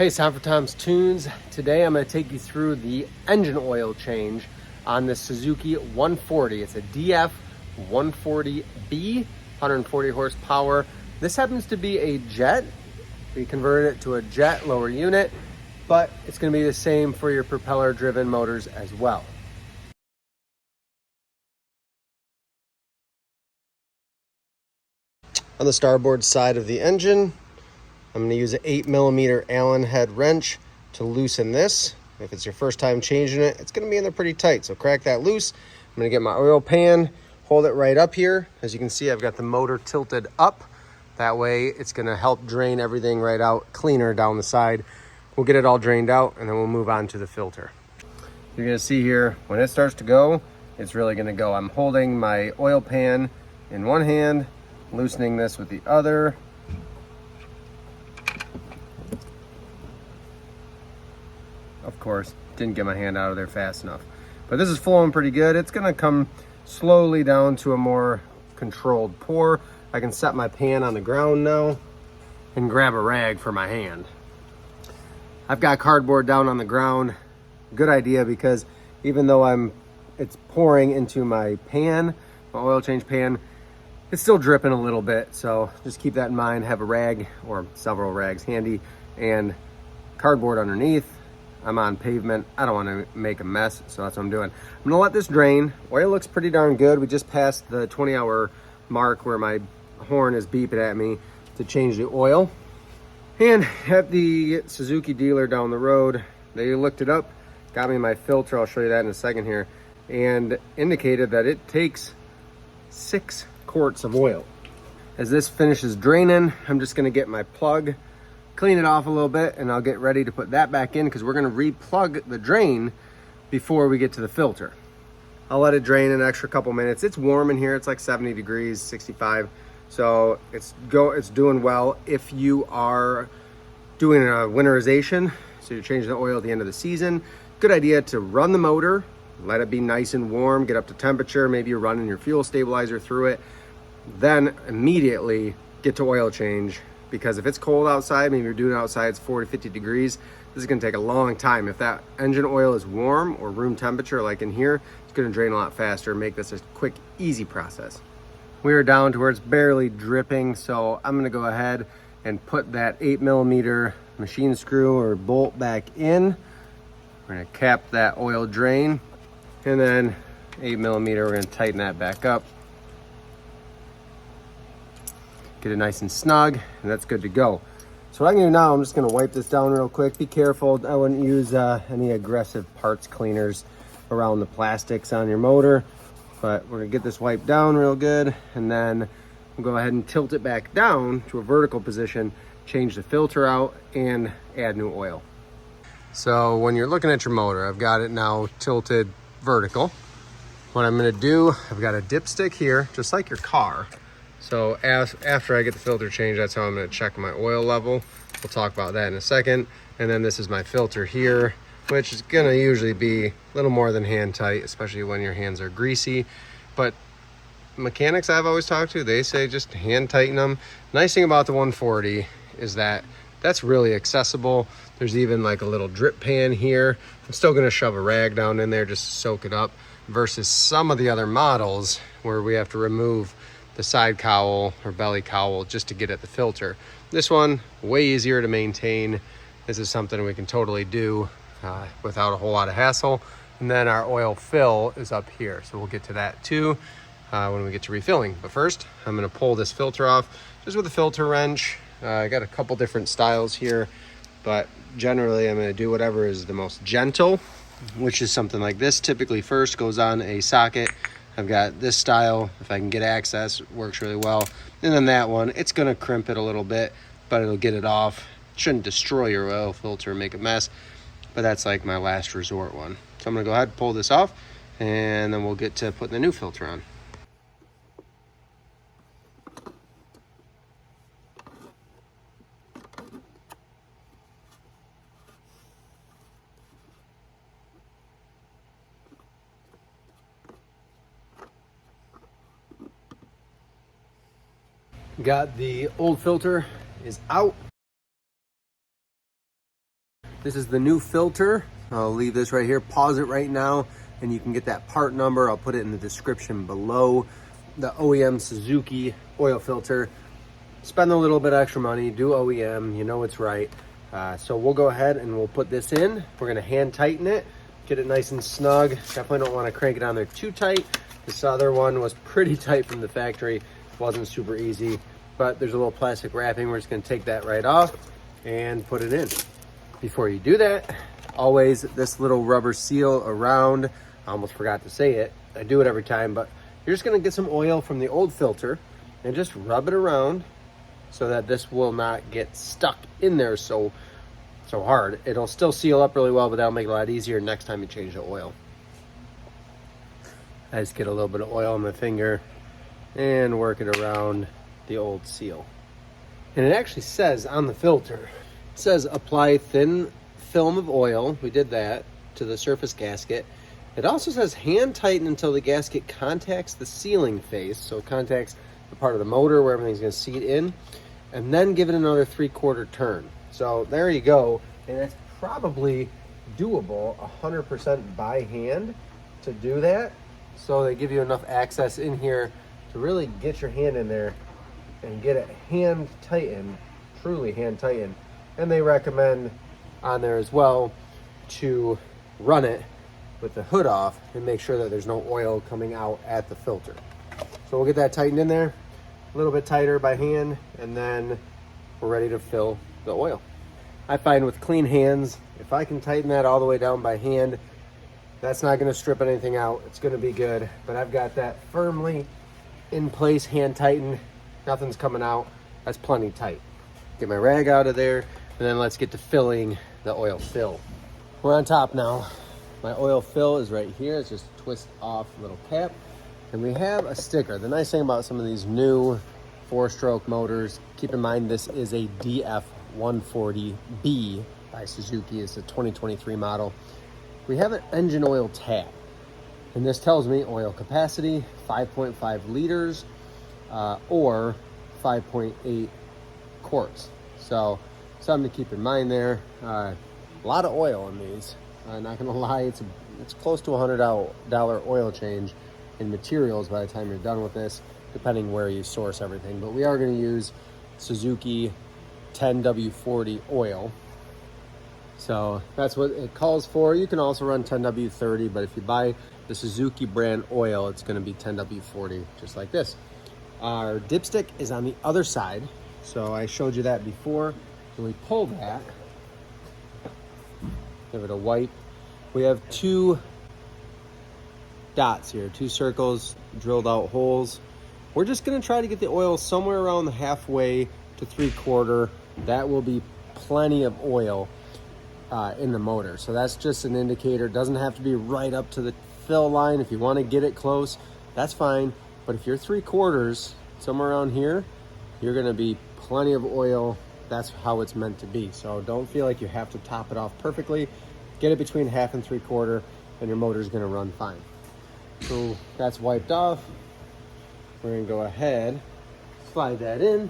Hey, it's time for Tom's Tunes. Today I'm going to take you through the engine oil change on the Suzuki 140. It's a DF140B, 140 horsepower. This happens to be a jet. We converted it to a jet lower unit, but it's going to be the same for your propeller driven motors as well. On the starboard side of the engine, I'm going to use an 8mm Allen head wrench to loosen this. If it's your first time changing it, it's going to be in there pretty tight, so crack that loose. I'm going to get my oil pan, hold it right up here. As you can see, I've got the motor tilted up. That way it's going to help drain everything right out cleaner down the side. We'll get it all drained out and then we'll move on to the filter. You're going to see here, when it starts to go, it's really going to go. I'm holding my oil pan in one hand, loosening this with the other. Of course, didn't get my hand out of there fast enough. But this is flowing pretty good. It's gonna come slowly down to a more controlled pour. I can set my pan on the ground now and grab a rag for my hand. I've got cardboard down on the ground. Good idea, because even though it's pouring into my pan, my oil change pan, it's still dripping a little bit. So just keep that in mind. Have a rag or several rags handy and cardboard underneath. I'm on pavement. I don't want to make a mess, so that's what I'm doing. I'm gonna let this drain. Oil looks pretty darn good. We just passed the 20-hour mark where my horn is beeping at me to change the oil. And at the Suzuki dealer down the road, they looked it up, got me my filter, I'll show you that in a second here, and indicated that it takes 6 quarts of oil. As this finishes draining, I'm just gonna get my plug, clean it off a little bit, and I'll get ready to put that back in because we're going to re-plug the drain before we get to the filter. I'll let it drain an extra couple minutes. It's warm in here. It's like 70 degrees, 65. So it's doing well. If you are doing a winterization, so you're changing the oil at the end of the season, good idea to run the motor, let it be nice and warm, get up to temperature. Maybe you're running your fuel stabilizer through it. Then immediately get to oil change. Because if it's cold outside, maybe you're doing it outside, it's 40, 50 degrees, this is gonna take a long time. If that engine oil is warm or room temperature like in here, it's gonna drain a lot faster, make this a quick, easy process. We are down to where it's barely dripping, so I'm gonna go ahead and put that 8mm machine screw or bolt back in. We're gonna cap that oil drain, and then 8mm, we're gonna tighten that back up. Get it nice and snug, and that's good to go. So what I'm gonna do now, I'm just gonna wipe this down real quick. Be careful, I wouldn't use any aggressive parts cleaners around the plastics on your motor, but we're gonna get this wiped down real good, and then we'll go ahead and tilt it back down to a vertical position, change the filter out, and add new oil. So when you're looking at your motor, I've got it now tilted vertical. What I'm gonna do, I've got a dipstick here, just like your car. So after I get the filter changed, that's how I'm going to check my oil level. We'll talk about that in a second. And then this is my filter here, which is going to usually be a little more than hand tight, especially when your hands are greasy. But mechanics I've always talked to, they say just hand tighten them. Nice thing about the 140 is that that's really accessible. There's even like a little drip pan here. I'm still going to shove a rag down in there just to soak it up, versus some of the other models where we have to remove the side cowl or belly cowl just to get at the filter. This one, way easier to maintain. This is something we can totally do without a whole lot of hassle. And then our oil fill is up here, so we'll get to that too when we get to refilling. But first, I'm going to pull this filter off just with a filter wrench. I got a couple different styles here, but generally I'm going to do whatever is the most gentle, which is something like this. Typically first goes on a socket. I've got this style, if I can get access, works really well. And then that one, it's gonna crimp it a little bit, but it'll get it off. Shouldn't destroy your oil filter and make a mess, but that's like my last resort one. So I'm gonna go ahead and pull this off, and then we'll get to putting the new filter on. Got the old filter is out. This is the new filter. I'll leave this right here, pause it right now, and you can get that part number. I'll put it in the description below. The OEM Suzuki oil filter. Spend a little bit extra money, do OEM, you know it's right. So we'll go ahead and we'll put this in. We're gonna hand tighten it, get it nice and snug. Definitely don't wanna crank it on there too tight. This other one was pretty tight from the factory. Wasn't super easy, but there's a little plastic wrapping. We're just gonna take that right off and put it in. Before you do that, always this little rubber seal around. I almost forgot to say it. I do it every time, but you're just gonna get some oil from the old filter and just rub it around so that this will not get stuck in there so hard. It'll still seal up really well, but that'll make it a lot easier next time you change the oil. I just get a little bit of oil on my finger and work it around the old seal. And it actually says on the filter, it says apply thin film of oil. We did that to the surface gasket. It also says hand tighten until the gasket contacts the sealing face. So it contacts the part of the motor where everything's gonna seat in, and then give it another 3/4 turn. So there you go. And it's probably doable 100% by hand to do that. So they give you enough access in here to really get your hand in there and get it hand tightened, truly hand tightened. And they recommend on there as well to run it with the hood off and make sure that there's no oil coming out at the filter. So we'll get that tightened in there, a little bit tighter by hand, and then we're ready to fill the oil. I find with clean hands, if I can tighten that all the way down by hand, that's not gonna strip anything out. It's gonna be good, but I've got that firmly in place, hand tightened, nothing's coming out. That's plenty tight. Get my rag out of there, and then let's get to filling the oil fill. We're on top now. My oil fill is right here. It's just a twist off little cap. And we have a sticker. The nice thing about some of these new 4-stroke motors, keep in mind this is a DF140B by Suzuki. It's a 2023 model. We have an engine oil tab. And this tells me oil capacity, 5.5 liters or 5.8 quarts. So something to keep in mind there. A lot of oil in these. Not gonna lie, it's close to $100 oil change in materials by the time you're done with this, depending where you source everything. But we are gonna use Suzuki 10W40 oil. So that's what it calls for. You can also run 10W30, but if you buy the Suzuki brand oil, it's gonna be 10W40, just like this. Our dipstick is on the other side. So I showed you that before. When we pull that, give it a wipe. We have 2 dots here, 2 circles, drilled out holes. We're just gonna try to get the oil somewhere around the halfway to 3/4. That will be plenty of oil in the motor. So that's just an indicator. It doesn't have to be right up to the fill line. If you wanna get it close, that's fine. But if you're 3/4, somewhere around here, you're gonna be plenty of oil. That's how it's meant to be. So don't feel like you have to top it off perfectly. Get it between 1/2 and 3/4 and your motor's gonna run fine. So that's wiped off. We're gonna go ahead, slide that in.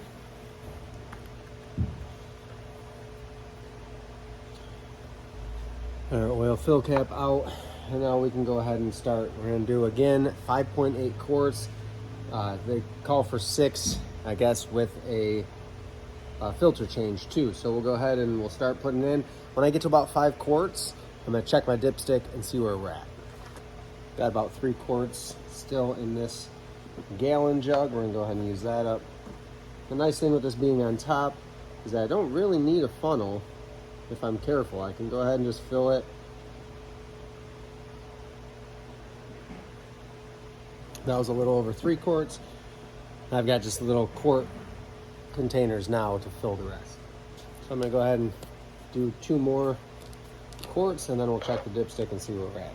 Our oil fill cap out. And now we can go ahead and start. We're gonna do again 5.8 quarts. They call for 6, I guess, with a filter change too. So we'll go ahead and we'll start putting in. When I get to about 5 quarts, I'm gonna check my dipstick and see where we're at. Got about 3 quarts still in this gallon jug. We're gonna go ahead and use that up. The nice thing with this being on top is that I don't really need a funnel if I'm careful. I can go ahead and just fill it. That was a little over 3 quarts. I've got just little quart containers now to fill the rest. So I'm gonna go ahead and do 2 more quarts and then we'll check the dipstick and see where we're at.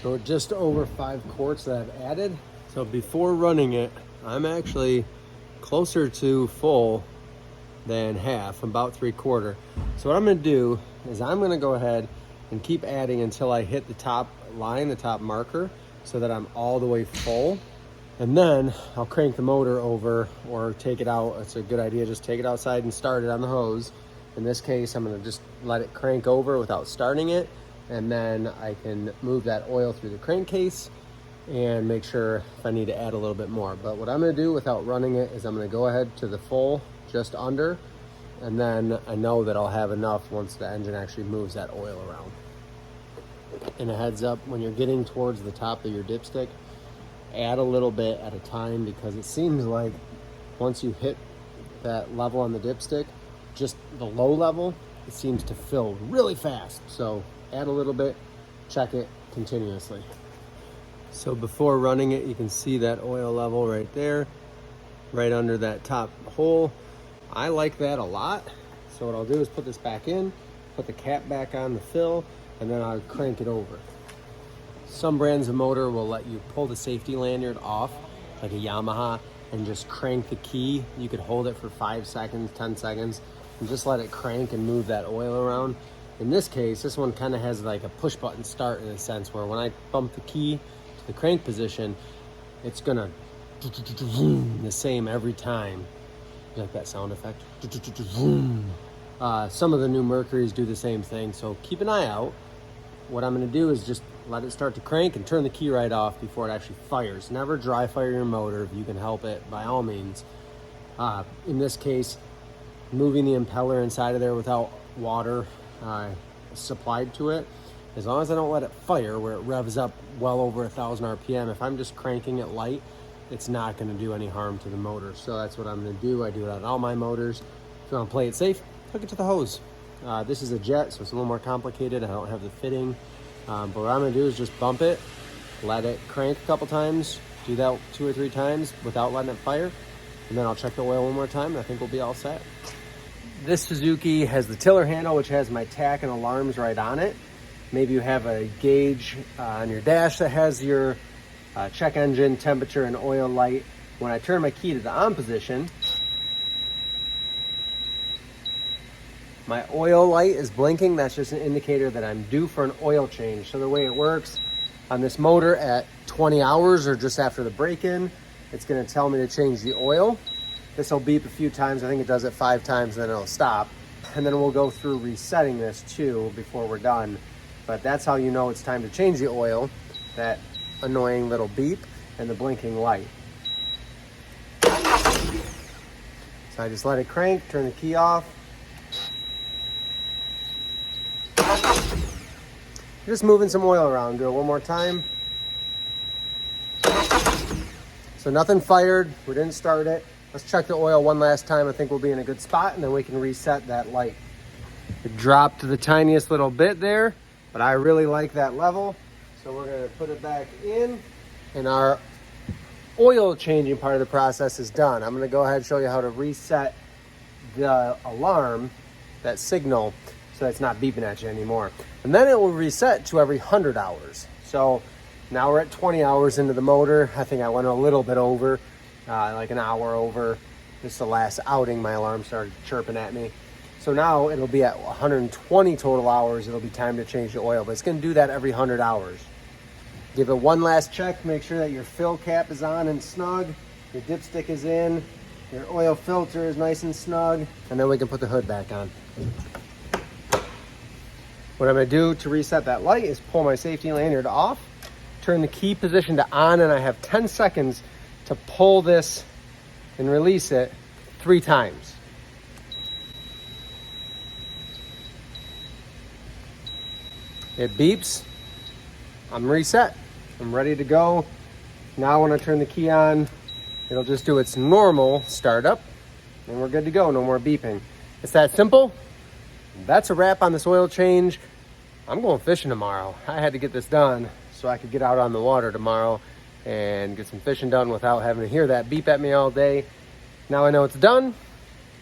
So we're just over 5 quarts that I've added. So before running it, I'm actually closer to full than half, about 3/4. So what I'm gonna do is I'm gonna go ahead and keep adding until I hit the top top line, the top marker, so that I'm all the way full. And then I'll crank the motor over or take it out. It's a good idea, just take it outside and start it on the hose. In this case, I'm gonna just let it crank over without starting it, and then I can move that oil through the crankcase and make sure if I need to add a little bit more. But what I'm gonna do without running it is I'm gonna go ahead to the full, just under, and then I know that I'll have enough once the engine actually moves that oil around. And a heads up, when you're getting towards the top of your dipstick, add a little bit at a time, because it seems like once you hit that level on the dipstick, just the low level, it seems to fill really fast. So add a little bit, check it continuously. So before running it, you can see that oil level right there, right under that top hole. I like that a lot. So what I'll do is put this back in, put the cap back on the fill, and then I'll crank it over. Some brands of motor will let you pull the safety lanyard off, like a Yamaha, and just crank the key. You could hold it for 5 seconds, 10 seconds, and just let it crank and move that oil around. In this case, this one kind of has like a push button start in a sense, where when I bump the key to the crank position, it's gonna the same every time. You like that sound effect? Some of the new Mercuries do the same thing, so keep an eye out. What I'm gonna do is just let it start to crank and turn the key right off before it actually fires. Never dry fire your motor if you can help it, by all means. In this case, moving the impeller inside of there without water supplied to it, as long as I don't let it fire where it revs up well over 1,000 RPM, if I'm just cranking it light, it's not going to do any harm to the motor. So that's what I'm going to do. I do it on all my motors. If you want to play it safe, hook it to the hose. This is a jet, so it's a little more complicated. I don't have the fitting, but what I'm going to do is just bump it, let it crank a couple times, do that 2 or 3 times without letting it fire, and then I'll check the oil one more time, and I think we'll be all set. This Suzuki has the tiller handle, which has my tack and alarms right on it. Maybe you have a gauge on your dash that has your check engine temperature and oil light. When I turn my key to the on position, my oil light is blinking. That's just an indicator that I'm due for an oil change. So the way it works on this motor, at 20 hours or just after the break-in, it's going to tell me to change the oil. This will beep a few times. I think it does it 5 times, then it'll stop. And then we'll go through resetting this too before we're done. But that's how you know it's time to change the oil, that annoying little beep and the blinking light. So I just let it crank, turn the key off. Just moving some oil around. Do it one more time. So nothing fired. We didn't start it. Let's check the oil one last time. I think we'll be in a good spot, and then we can reset that light. It dropped to the tiniest little bit there, but I really like that level. So we're gonna put it back in, and our oil changing part of the process is done. I'm gonna go ahead and show you how to reset the alarm, that signal, so it's not beeping at you anymore. And then it will reset to every 100 hours. So now we're at 20 hours into the motor. I think I went a little bit over, like an hour over. Just the last outing, my alarm started chirping at me. So now it'll be at 120 total hours. It'll be time to change the oil, but it's gonna do that every 100 hours. Give it one last check. Make sure that your fill cap is on and snug. Your dipstick is in. Your oil filter is nice and snug. And then we can put the hood back on. What I'm gonna do to reset that light is pull my safety lanyard off, turn the key position to on, and I have 10 seconds to pull this and release it 3 times. It beeps. I'm reset. I'm ready to go. Now when I turn the key on, it'll just do its normal startup, and we're good to go. No more beeping. It's that simple. That's a wrap on this oil change. I'm going fishing tomorrow. I had to get this done so I could get out on the water tomorrow and get some fishing done without having to hear that beep at me all day. Now I know it's done.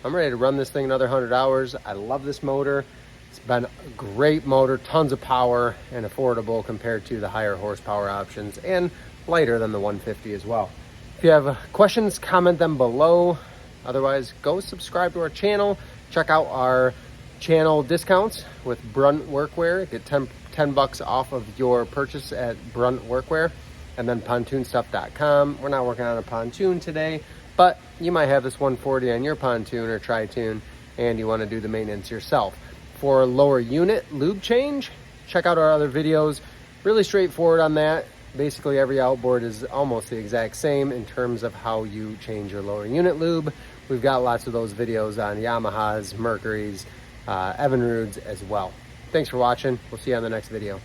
I'm ready to run this thing another 100 hours. I love this motor. It's been a great motor, tons of power, and affordable compared to the higher horsepower options, and lighter than the 150 as well. If you have questions, comment them below. Otherwise, go subscribe to our channel. Check out our channel discounts with Brunt Workwear. Get $10 off of your purchase at Brunt Workwear, and then pontoonstuff.com. We're not working on a pontoon today, but you might have this 140 on your pontoon or tri-toon and you want to do the maintenance yourself. For lower unit lube change, check out our other videos. Really straightforward on that. Basically every outboard is almost the exact same in terms of how you change your lower unit lube. We've got lots of those videos on Yamahas, Mercury's, Evinrude's as well. Thanks for watching. We'll see you on the next video.